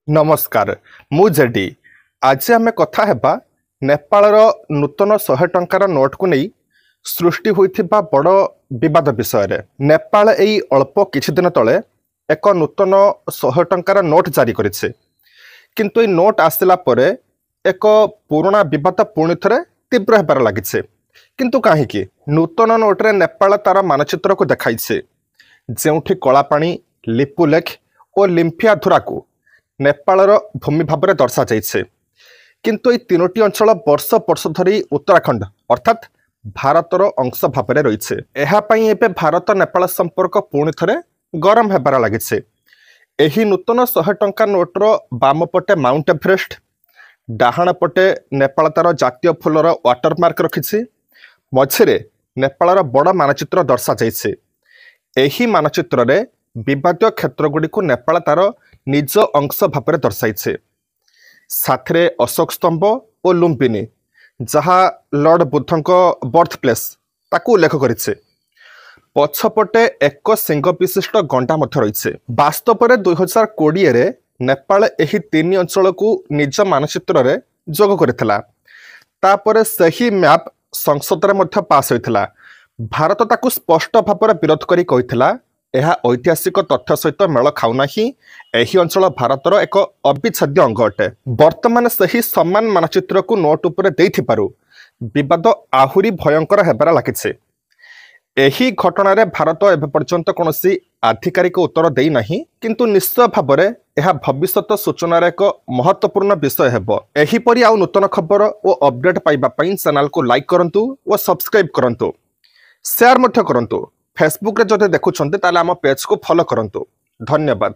नमस्कार मु जेडी आज आम कथा हेबा नेपालर नूतन 100 टंकार नोट को नहीं सृष्टि होइथिबा बड़ विवाद विषय रे। नेपाल एई अल्प किछि दिन तले एक नूतन 100 टंकार नोट जारी करिছে किंतु ए नोट आसिला परे एक पुराना विवाद पुणी थरे तीव्र हेबार लागिছে किंतु काहेकि नूतन नोट रे नेपाल तार मानचित्र को देखाइছে जेउठी कलापाणी लिपुलेख और लिम्फियाधुरा को नेपालर भूमि भाव में दर्शा जाइए किंतु ये तीनोटी अंचल वर्ष वर्ष धरी उत्तराखंड अर्थात भारतर अंश भाव में रही है। भारत नेपाल संपर्क पुणी थे गरम होबार लगी। यही नूतन 100 टंका नोटर बाम पटे माउंट एवरेस्ट डाहाण पटे नेपाल तार जातीय फूलर वाटरमार्क रखी मझे नेपालर बड़ मानचित्र दर्शा जाइए। मानचित्र रे विवादीय क्षेत्र गुड़ी को नेपाल तार निज अंश भाव में दर्शाइছে साथरे अशोक स्तंभ और लुम्बिनी जहाँ लॉर्ड बुद्धंक बर्थ प्लेस ताकू उल्लेख करिছে। पछपटे एक सिंह विशिष्ट गंडा मध्य रही। वास्तव में 2020 रे नेपाल एही तीन अंचल को निज मानचित्र रे जोग करथिला। तापरे सही मैप संसद रे मध्य पास होइथिला। भारत ताकू स्पष्ट भाव में विरोध करी कहिथिला यह ऐतिहासिक तथ्य सहित मेल खाऊना ही एही अंचल भारतर एक अविच्छेद्य अंग अटे। वर्तमान सही समान मानचित्र को नोट उपरे देइथिपारु विवाद आहुरी भयंकर हेबार लागिছে। एही घटना रे भारत एबे पर्यंत कोनोसी आधिकारिक उत्तर देई नाही किंतु निश्चय भाव में यह भविष्यत सूचना रे एक महत्वपूर्ण विषय हेबो। एही परि आउ नूतन खबर और अपडेट पाइबा पई चैनल को लाइक करंतु और सब्सक्राइब करंतु, शेयर मध्य करंतु। फेसबुक रे जदि देखुछन्ते ताले आम पेज को फॉलो करंतु। धन्यवाद।